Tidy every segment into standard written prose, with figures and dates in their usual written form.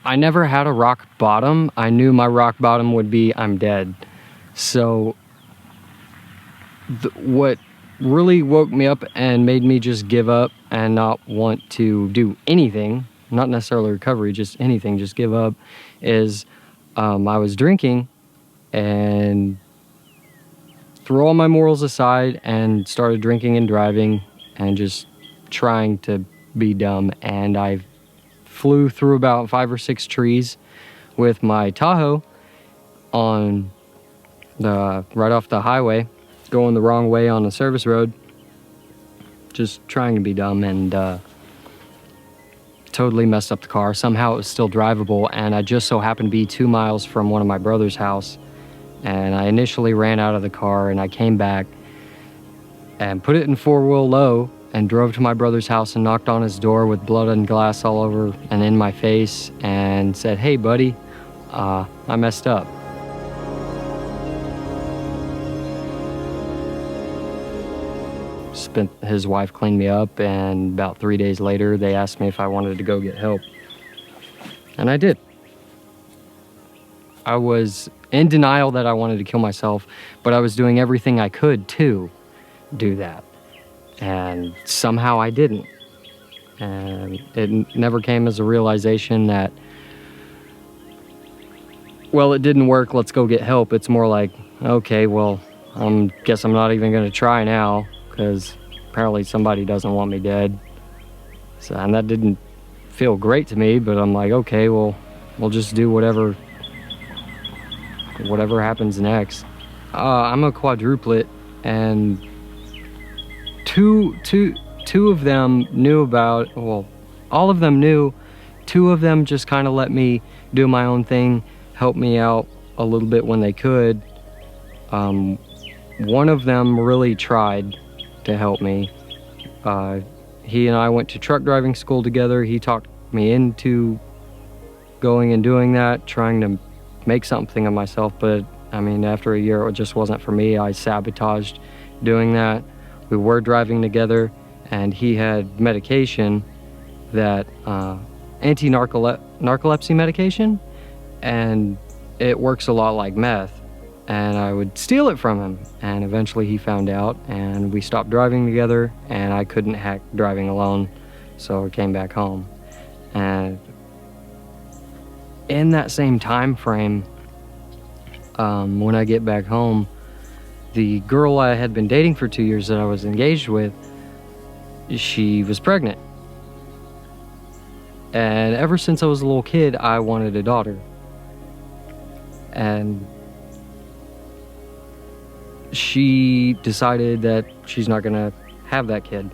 I never had a rock bottom. I knew my rock bottom would be I'm dead. So what really woke me up and made me just give up and not want to do anything, not necessarily recovery, just anything, just give up, is I was drinking and threw all my morals aside and started drinking and driving and just trying to be dumb. And I flew through about 5 or 6 trees with my Tahoe on right off the highway, going the wrong way on the service road, just trying to be dumb, and totally messed up the car. Somehow it was still drivable, and I just so happened to be 2 miles from one of my brother's house, and I initially ran out of the car, and I came back and put it in 4-wheel low and drove to my brother's house and knocked on his door with blood and glass all over and in my face and said, "Hey buddy, I messed up." His wife cleaned me up, and about 3 days later they asked me if I wanted to go get help, and I did. I was in denial that I wanted to kill myself, but I was doing everything I could to do that, and somehow I didn't. And it never came as a realization that, well, it didn't work, let's go get help. It's more like, okay, well, guess I'm not even gonna try now, because apparently somebody doesn't want me dead. So, and that didn't feel great to me, but I'm like, okay, well, we'll just do whatever happens next. I'm a quadruplet, and two of them knew about, well, all of them knew. 2 of them just kind of let me do my own thing, help me out a little bit when they could. One of them really tried to help me. He and I went to truck driving school together. He talked me into going and doing that, trying to make something of myself, but I mean, after a year it just wasn't for me. I sabotaged doing that. We were driving together, and he had medication that anti-narcolepsy medication, and it works a lot like meth. And I would steal it from him, and eventually he found out, and we stopped driving together, and I couldn't hack driving alone, so I came back home. And in that same time frame, when I get back home, the girl I had been dating for 2 years that I was engaged with, she was pregnant. And ever since I was a little kid, I wanted a daughter. And she decided that she's not gonna have that kid.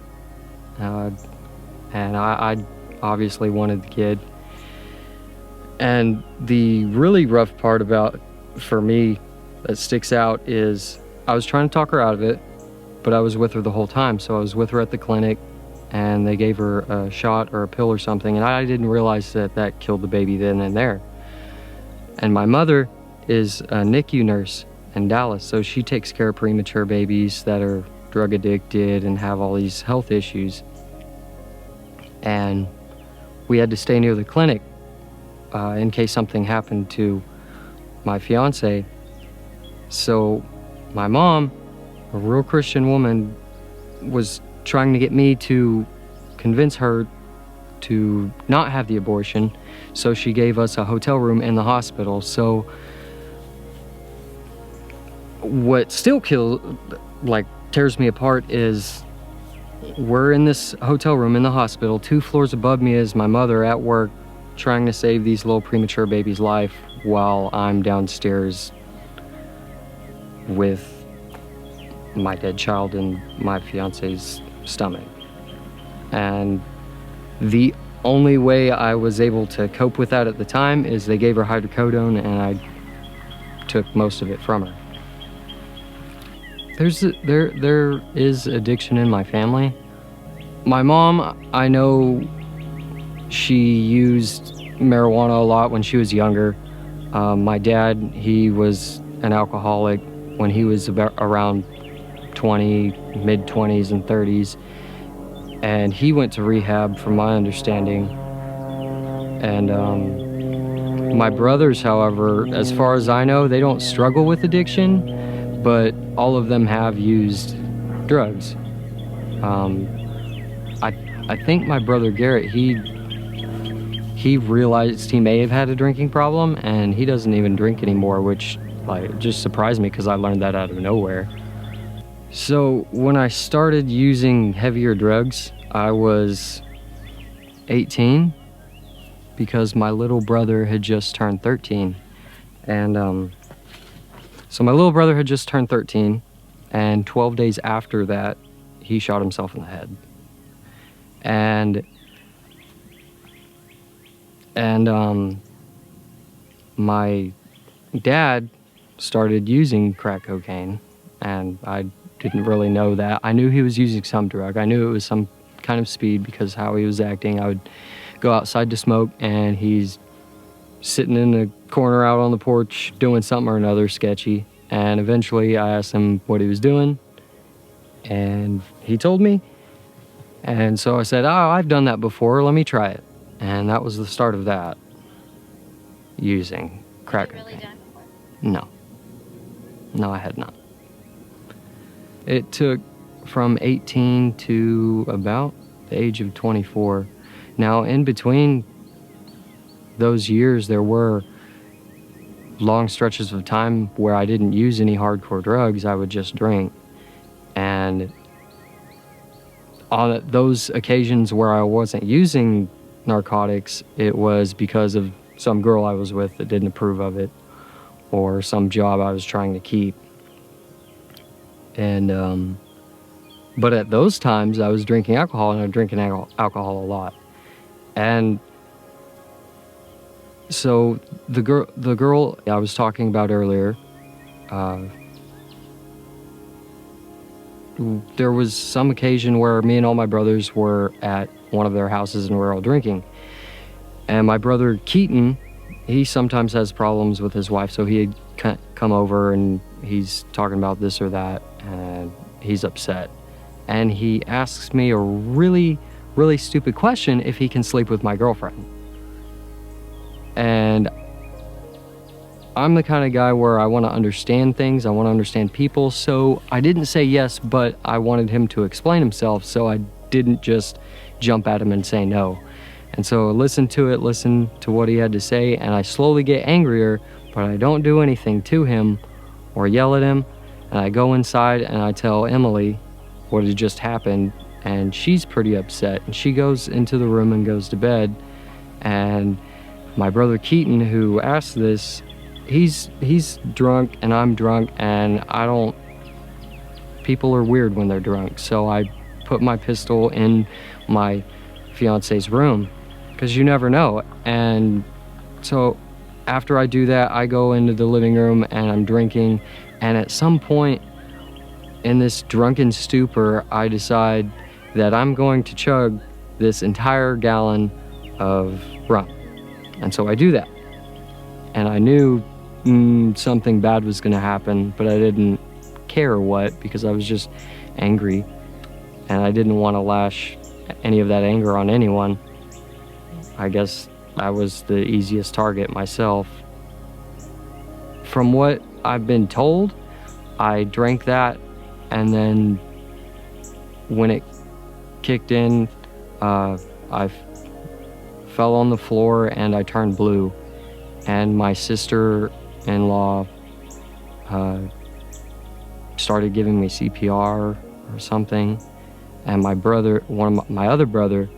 And I obviously wanted the kid. And the really rough part for me that sticks out is I was trying to talk her out of it, but I was with her the whole time. So I was with her at the clinic, and they gave her a shot or a pill or something, and I didn't realize that killed the baby then and there. And my mother is a NICU nurse in Dallas, so she takes care of premature babies that are drug addicted and have all these health issues. And we had to stay near the clinic in case something happened to my fiance. So my mom, a real Christian woman, was trying to get me to convince her to not have the abortion, so she gave us a hotel room in the hospital. So what still tears me apart is we're in this hotel room in the hospital. 2 floors above me is my mother at work trying to save these little premature babies' life, while I'm downstairs with my dead child in my fiance's stomach. And the only way I was able to cope with that at the time is they gave her hydrocodone, and I took most of it from her. There is addiction in my family. My mom, I know she used marijuana a lot when she was younger. My dad, he was an alcoholic when he was around 20, mid-20s and 30s. And he went to rehab, from my understanding. And My brothers, however, as far as I know, they don't struggle with addiction, but all of them have used drugs. I think my brother Garrett, he realized he may have had a drinking problem, and he doesn't even drink anymore, which like just surprised me because I learned that out of nowhere. So when I started using heavier drugs, I was 18 because my little brother had just turned 13. And so my little brother had just turned 13, and 12 days after that, he shot himself in the head. And my dad started using crack cocaine, and I didn't really know that. I knew he was using some drug. I knew it was some kind of speed because how he was acting. I would go outside to smoke, and he's sitting in the corner out on the porch doing something or another sketchy. And eventually I asked him what he was doing, and he told me. And so I said, oh, I've done that before, let me try it. And that was the start of that, using crack cocaine. Really done before? No, I had not. It took from 18 to about the age of 24. Now, in between those years, there were long stretches of time where I didn't use any hardcore drugs. I would just drink. And on those occasions where I wasn't using narcotics, it was because of some girl I was with that didn't approve of it, or some job I was trying to keep. And but at those times I was drinking alcohol, and I was drinking alcohol a lot. And so the girl I was talking about earlier, there was some occasion where me and all my brothers were at one of their houses and we were all drinking. And my brother Keaton, he sometimes has problems with his wife, so he had come over and he's talking about this or that, and he's upset. And he asks me a really, really stupid question: if he can sleep with my girlfriend. And I'm the kind of guy where I want to understand things, I want to understand people, so I didn't say yes, but I wanted him to explain himself, so I didn't just jump at him and say no. And so I listened to what he had to say, and I slowly get angrier, but I don't do anything to him or yell at him. And I go inside and I tell Emily what had just happened, and she's pretty upset, and she goes into the room and goes to bed. And my brother Keaton, who asked this, he's drunk and I'm drunk, and people are weird when they're drunk. So I put my pistol in my fiance's room, because you never know. And so after I do that, I go into the living room and I'm drinking, and at some point in this drunken stupor, I decide that I'm going to chug this entire gallon of rum. And so I do that. And I knew something bad was going to happen, but I didn't care what, because I was just angry, and I didn't want to lash any of that anger on anyone. I guess I was the easiest target myself. From what I've been told, I drank that, and then when it kicked in, I fell on the floor and I turned blue. And my sister-in-law started giving me CPR or something. And my brother, my other brother,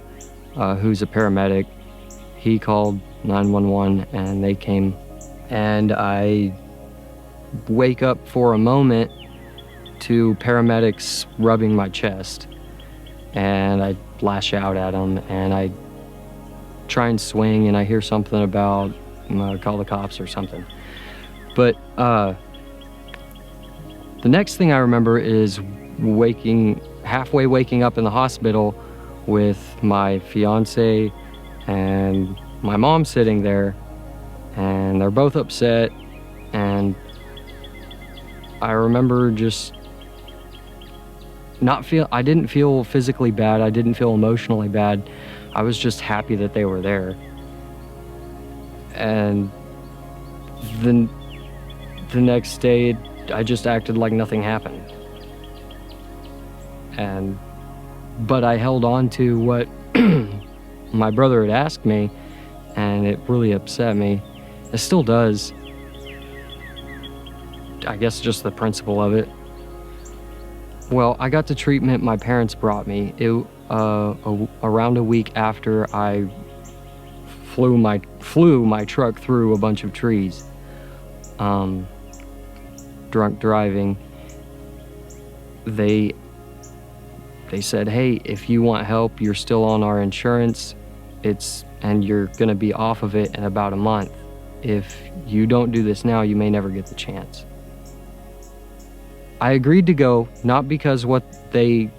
who's a paramedic, he called 911 and they came. And I wake up for a moment to paramedics rubbing my chest. And I lash out at them, and I try and swing, and I hear something about call the cops or something. But the next thing I remember is halfway waking up in the hospital with my fiance and my mom sitting there, and they're both upset. And I remember just I didn't feel physically bad, I didn't feel emotionally bad. I was just happy that they were there. And the, the next day, I just acted like nothing happened. But I held on to what my brother had asked me, and it really upset me. It still does. I guess just the principle of it. Well, I got the treatment my parents brought me. Around a week after I flew my truck through a bunch of trees, drunk driving. They said, hey, if you want help, you're still on our insurance, and you're gonna be off of it in about a month. If you don't do this now, you may never get the chance. I agreed to go, not because what they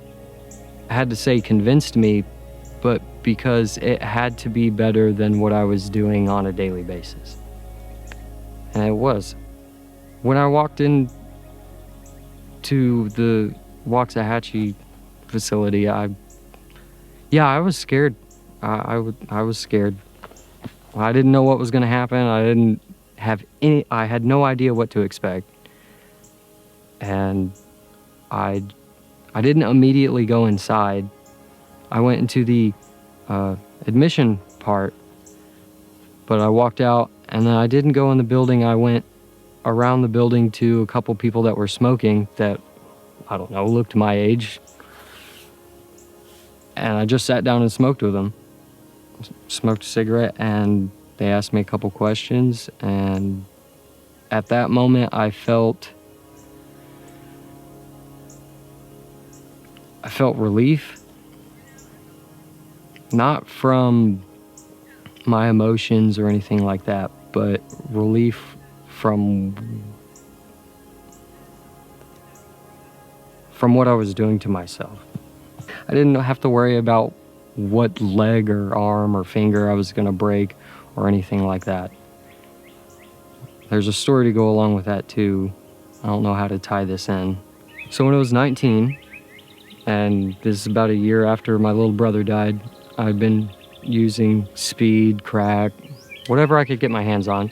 had to say convinced me, but because it had to be better than what I was doing on a daily basis. And it was. When I walked in to the Waxahachie facility, I was scared. I was scared. I didn't know what was going to happen. I had no idea what to expect. And I didn't immediately go inside. I went into the admission part, but I walked out, and then I didn't go in the building. I went around the building to a couple people that were smoking that, I don't know, looked my age. And I just sat down and smoked with them. Smoked a cigarette, and they asked me a couple questions, and at that moment I felt relief. Not from my emotions or anything like that, but relief from what I was doing to myself. I didn't have to worry about what leg or arm or finger I was gonna break or anything like that. There's a story to go along with that too. I don't know how to tie this in. So when I was 19, and this is about a year after my little brother died, I'd been using speed, crack, whatever I could get my hands on.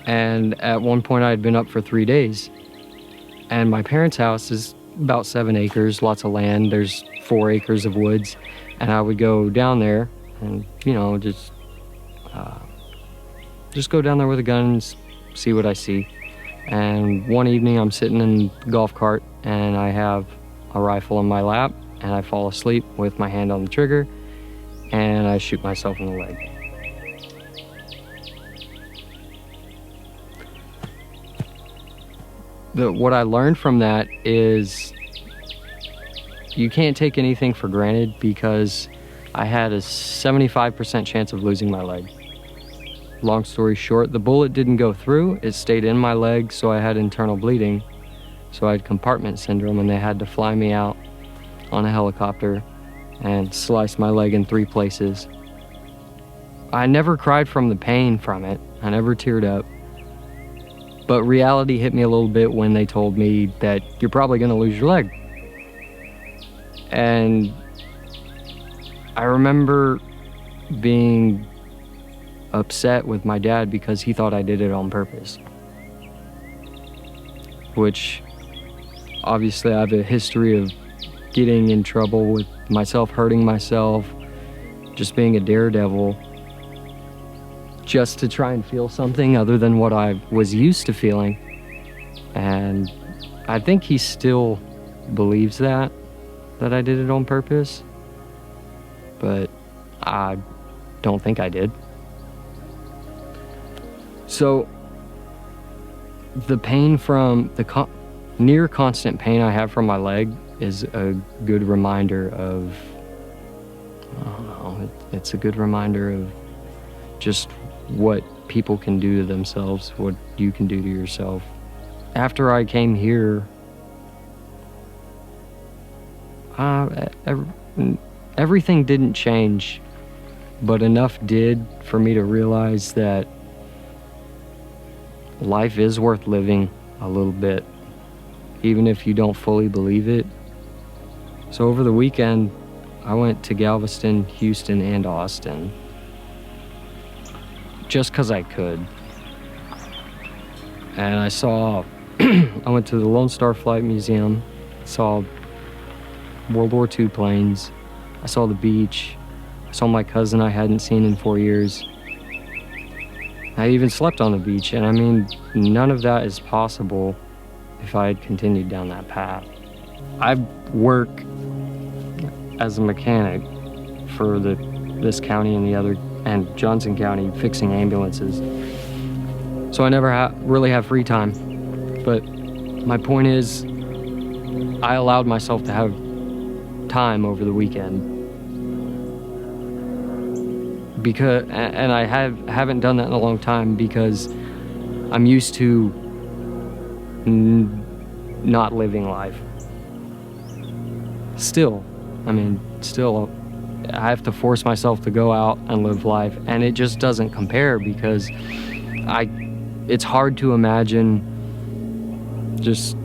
And at one point I had been up for 3 days. And my parents' house is about 7 acres, lots of land. There's 4 acres of woods. And I would go down there and, just go down there with a gun and see what I see. And one evening I'm sitting in the golf cart and I have a rifle in my lap, and I fall asleep with my hand on the trigger, and I shoot myself in the leg. What I learned from that is you can't take anything for granted, because I had a 75% chance of losing my leg. Long story short, the bullet didn't go through, it stayed in my leg, so I had internal bleeding. So I had compartment syndrome, and they had to fly me out on a helicopter and slice my leg in 3 places. I never cried from the pain from it. I never teared up. But reality hit me a little bit when they told me that you're probably gonna lose your leg. And I remember being upset with my dad because he thought I did it on purpose. Which, obviously I have a history of getting in trouble with myself, hurting myself, just being a daredevil, just to try and feel something other than what I was used to feeling. And I think he still believes that I did it on purpose, but I don't think I did. So the pain from the near constant pain I have from my leg is a good reminder of, I don't know, it's a good reminder of just what people can do to themselves, what you can do to yourself. After I came here, everything didn't change, but enough did for me to realize that life is worth living a little bit, even if you don't fully believe it. So over the weekend, I went to Galveston, Houston, and Austin, just 'cause I could. and I saw, I went to the Lone Star Flight Museum, saw World War II planes, I saw the beach, I saw my cousin I hadn't seen in 4 years. I even slept on the beach, and I mean, none of that is possible if I had continued down that path. I work as a mechanic for this county and the other, and Johnson County, fixing ambulances. So I never really have free time. But my point is, I allowed myself to have time over the weekend. And I haven't done that in a long time because I'm used to not living life. Still, I have to force myself to go out and live life, and it just doesn't compare because it's hard to imagine just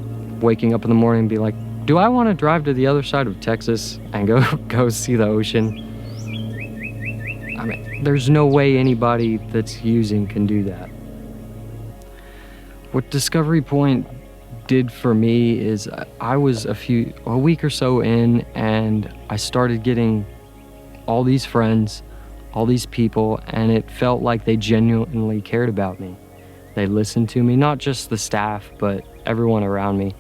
waking up in the morning and be like, do I want to drive to the other side of Texas and go see the ocean? I mean, there's no way anybody that's using can do that. What Discovery Point did for me is I was a week or so in, and I started getting all these friends, all these people, and it felt like they genuinely cared about me. They listened to me, not just the staff, but everyone around me.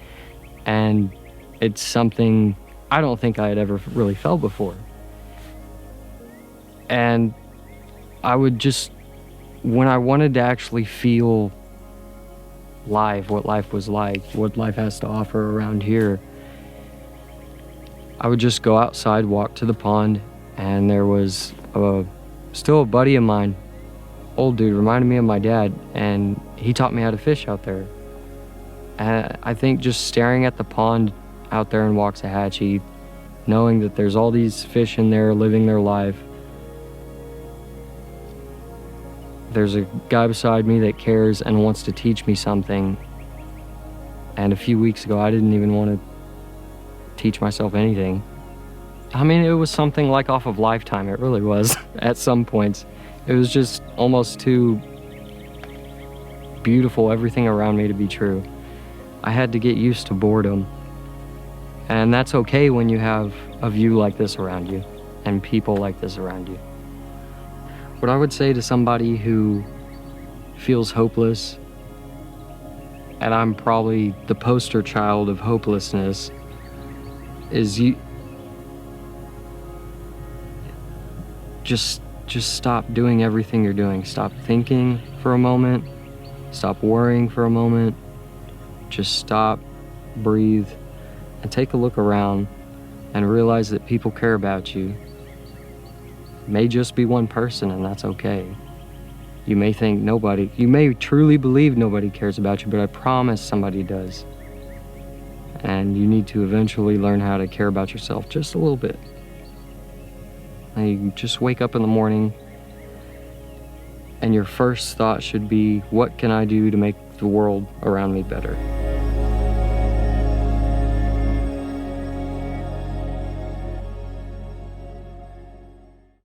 And it's something I don't think I had ever really felt before. And I would just, when I wanted to actually feel live, what life was like, what life has to offer around here, I would just go outside, walk to the pond, and there was still a buddy of mine, old dude, reminded me of my dad, and he taught me how to fish out there. And I think just staring at the pond out there in Waxahachie, knowing that there's all these fish in there living their life, there's a guy beside me that cares and wants to teach me something. And a few weeks ago, I didn't even want to teach myself anything. I mean, it was something like off of Lifetime. It really was at some points. It was just almost too beautiful, everything around me, to be true. I had to get used to boredom. And that's okay when you have a view like this around you and people like this around you. What I would say to somebody who feels hopeless, and I'm probably the poster child of hopelessness, is you just stop doing everything you're doing. Stop thinking for a moment. Stop worrying for a moment. Just stop, breathe, and take a look around and realize that people care about you. It may just be one person, and that's okay. You may truly believe nobody cares about you, but I promise somebody does. And you need to eventually learn how to care about yourself just a little bit. And you just wake up in the morning, and your first thought should be, what can I do to make the world around me better?